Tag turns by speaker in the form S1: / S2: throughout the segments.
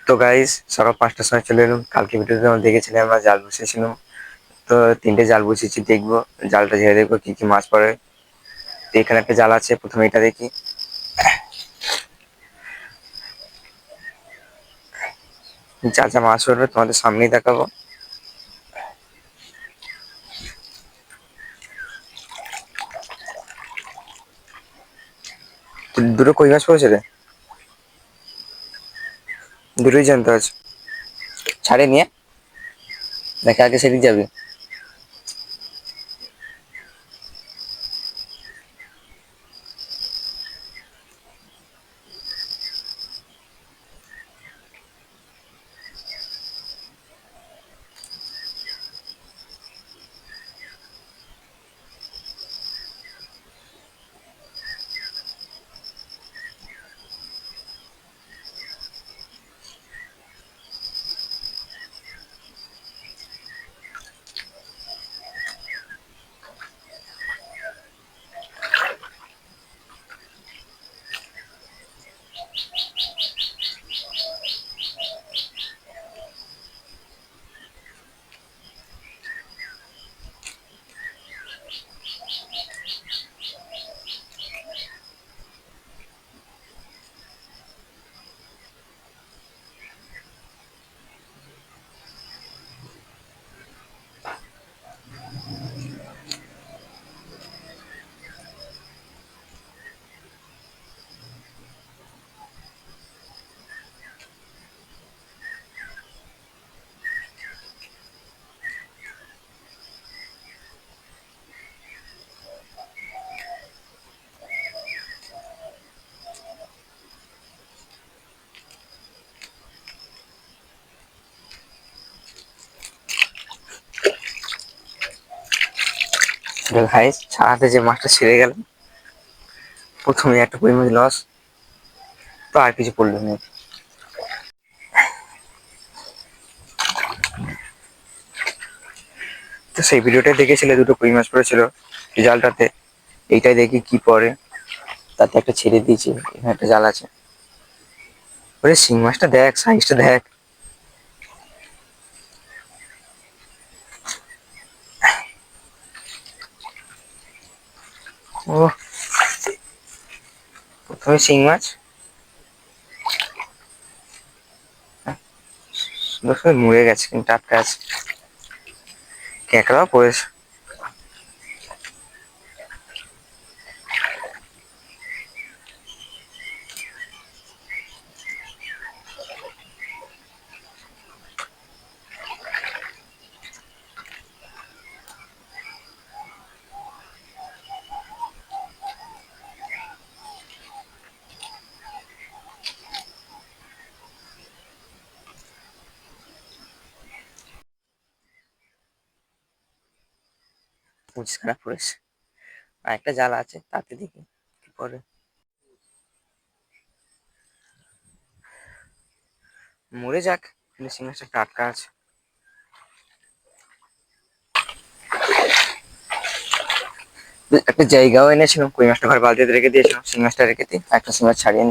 S1: তো গাইস, সকাল 5টার সময় চলে এলাম। কালকে ভিডিওতে আমরা দেখেছিলাম আমরা জাল বসিয়েছিলাম। তো 3টে জাল বসিয়েছি, দেখবো জালটা ঝেড়ে দেখবো কি কি মাছ পড়ে। তো এখানে একটা জাল আছে, প্রথমে এটা দেখি। যা যা মাছ পড়বে তোমাদের সামনেই দেখাবো। তো দুটো কই মাছ পড়েছে রে, দুটোই জানতে আছে। ছাড়ে নিয়ে দেখে আগে সেদিক যাবে। গাইস, ছাড়াতে যে মাছটা ছেড়ে গেল, প্রথমে একটা কই মাছ লস। তো আর কিছু পড়লো না। তো সেই ভিডিওটা দেখেছিলে, দুটো কই মাছ পড়েছিল এই জালটাতে। এইটাই দেখি কি পড়ে। তাতে একটা ছেড়ে দিয়েছি, এখানে একটা জাল আছে। ওরে শিং মাছটা দেখ, সাইজটা দেখ। ও, প্রথমে শিং মাছ, সুন্দর মরে গেছে কিন্তু টাটকা আছে। ক্যাঁকড়াও পড়েছে। পরিষ্কার পড়েছে। আর একটা জাল আছে, তাতে দেখি কি পরে। মরে যাক, কিন্তু শিং মাছটা টাটকা আছে। একটা জায়গাও এনেছিলাম, কই মাছটা ঘরে বালতিতে রেখে দিয়েছিলাম, শিং মাছটা রেখে দিই, একটা শিং মাছ ছাড়িয়ে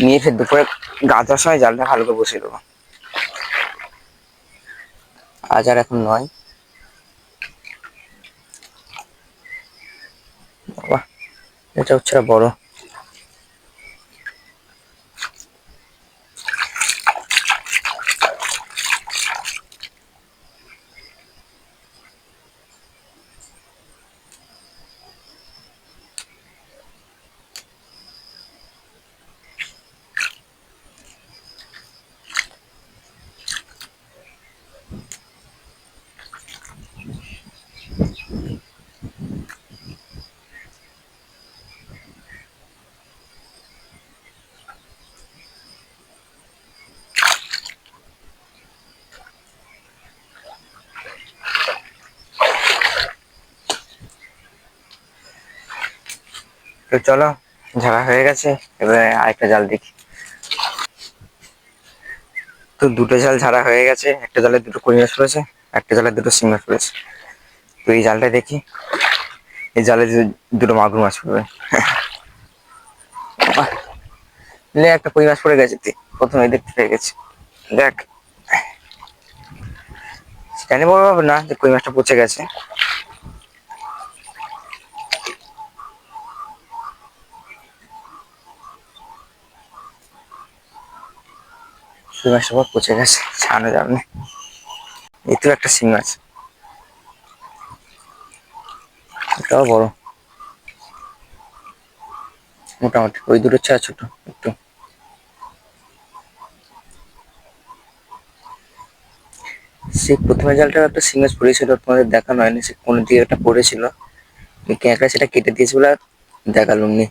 S1: নিয়ে ফের দুপুরে গাঁথার সময় জালটা ভালো করে বসিয়ে দেবো। আজ আর এখন নয়। বাবা, এটা হচ্ছে বড়। তো চলো, ঝাড়া হয়ে গেছে, এবারে আরেকটা জাল দেখি। তো দুটো জাল ঝাড়া হয়ে গেছে, একটা জালে দুটো কই মাছ পড়েছে, একটা জালে দুটো শিং মাছ পড়েছে। তো এই জালটা দেখি, এই জালে দুটো মাগুর মাছ পড়বে। বাহ, লে একটা কই মাছ পড়ে গেছে। প্রথমে দেখতে পেয়ে গেছি। দেখ, জানি বড় হবে না যে কই মাছটা পচে গেছে। কই মাছটা পর পচে গেছে, ছাড়ানো যাবে না। এই তো একটা শিং মাছ, এটাও বড় মোটামুটি, ওই দুটো ছাড়া ছোট একটু। সেই প্রথমে জালটা একটা শিং মাছ পড়েছিল, তোমাদের দেখানো হয়নি, সে কোন দিকে একটা পড়েছিল, ক্যাঁকড়া সেটা কেটে দিয়েছিল আর দেখালাম নি।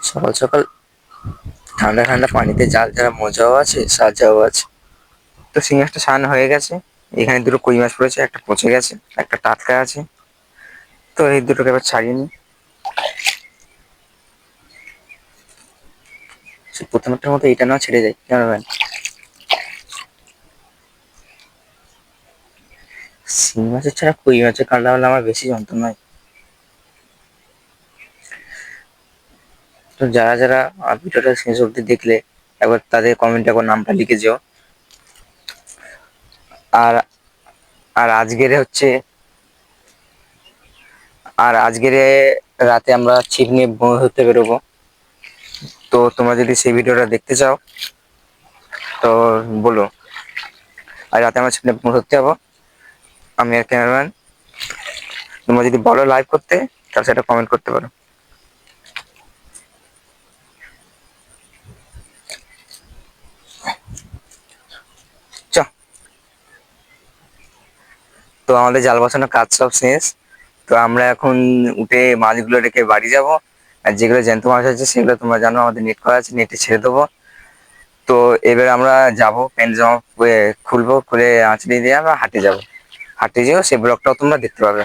S1: সকাল সকাল ঠান্ডা ঠান্ডা পানিতে জাল ছাড়া মজাও আছে, সাজাও আছে। তো শিং মাছটা ছাড়ানো হয়ে গেছে। এখানে দুটো কই মাছ পড়েছে, একটা পচে গেছে, একটা টাটকা আছে। তো এই দুটোকে এবার ছাড়িয়ে নিই। প্রথমটার মতো এটা না ছেড়ে যায়, কেন ভাই? শিং মাছের ছাড়া কই মাছের কাঁটা হলে আমার বেশি যন্ত্রণা হয়। তো যারা যারা ভিডিওটা শেষ অব্দি দেখলে, একবার তাদের কমেন্টে একবার নামটা লিখে যেও। আর আর আজকের হচ্ছে আজকের রাতে আমরা ছিপ নিয়ে বন ধরতে বেরোবো। তো তোমরা যদি সেই ভিডিওটা দেখতে চাও তো বলো। আর রাতে আমরা ছিপ নিয়ে বন ধরতে যাবো, আমি আর ক্যামেরাম্যান। তোমরা যদি বলো লাইভ করতে, তাহলে সেটা কমেন্ট করতে পারো। চ। তো আমাদের জাল বসানোর কাজ সব শেষ। তো আমরা এখন উঠে মাছগুলো রেখে বাড়ি যাব। আর যেগুলো জ্যান্ত মাছ আছে সেগুলো তোমরা জানো আমাদের নেট করা আছে, নেটে ছেড়ে দেবো। তো এবার আমরা যাব, প্যান্ট জামা খুলবো, খুলে আঁচড়ি দিয়ে আমরা হাটে যাব। হাটে যেও, সেই ব্লগটাও তোমরা দেখতে পাবে।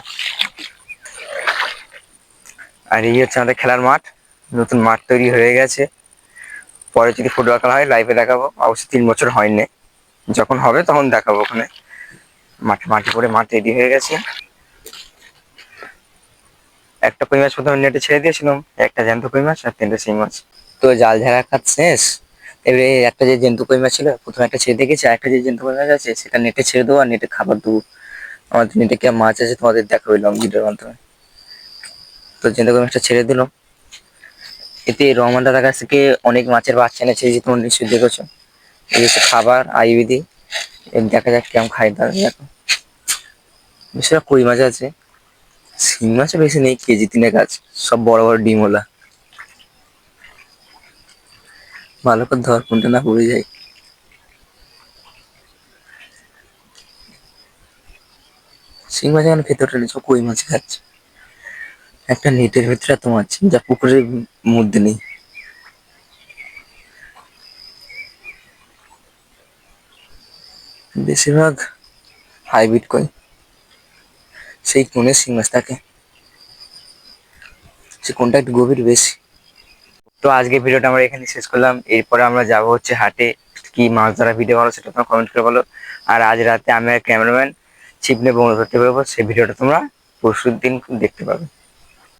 S1: আর এই হচ্ছে আমাদের খেলার মাঠ, নতুন মাঠ তৈরি হয়ে গেছে। পরে যদি ফুটবল খেলা হয় লাইভে দেখাবো, অবশ্যই 3 বছর হয়নি, যখন হবে তখন দেখাবো। ওখানে মাঠে মাটি করে মাঠ রেডি হয়ে গেছে। একটা কই মাছ প্রথমে নেটে ছেড়ে দিয়েছিলাম, একটা জ্যান্ত কই মাছ আর 3টে শিং মাছ। তো জাল ঝাড়ার কাজ শেষ। এবারে একটা যে জ্যান্ত কই মাছ ছিল প্রথমে একটা ছেড়ে দেখেছি, আর একটা যে জ্যান্ত কই মাছ আছে সেটা নেটে ছেড়ে দেবো আর নেটে খাবার দেবো। আমাদের নেটে কি মাছ আছে তোমাদের দেখাবো লং ভিডিওর মাধ্যমে। তো জ্যান্ত কই মাছটা ছেড়ে দিলাম। এতে রহমান দাদার কাছ থেকে অনেক মাছের বাচ্চা এনেছে, যে তোমরা নিশ্চয়ই দেখেছো। এই হচ্ছে খাবার আইবিদি, দেখা যাক কেমন খাই দাদা। দেখো বেশিরভাগ কই মাছ আছে, শিং মাছও বেশি নেই, কেজি 3 আছে, সব বড় বড় ডিমওয়ালা। ভালো করে ধর কোনটা না পড়ে যায়। শিং মাছ এখন খেতে ওঠেনি, সব কই মাছ খাচ্ছে। একটা নেটের ভিতরে এত মাছ যা পুকুরের মধ্যে নেই। বেশিরভাগ হাইব্রিড কই, সেই কোণে শিং মাছ থাকে, সে কোনটা একটু গভীর বেশি। তো আজকে ভিডিওটা আমরা এখানে শেষ করলাম। এরপরে আমরা যাব হচ্ছে হাটে। কি মাছ ধরা ভিডিও ভালো সেটা তোমরা কমেন্ট করে বলো। আর আজ রাতে আমি আর ক্যামেরাম্যান ছিপ নিয়ে বন্ধ ধরতে পারবো, সেই ভিডিওটা তোমরা পরশুর দিন দেখতে পাবে।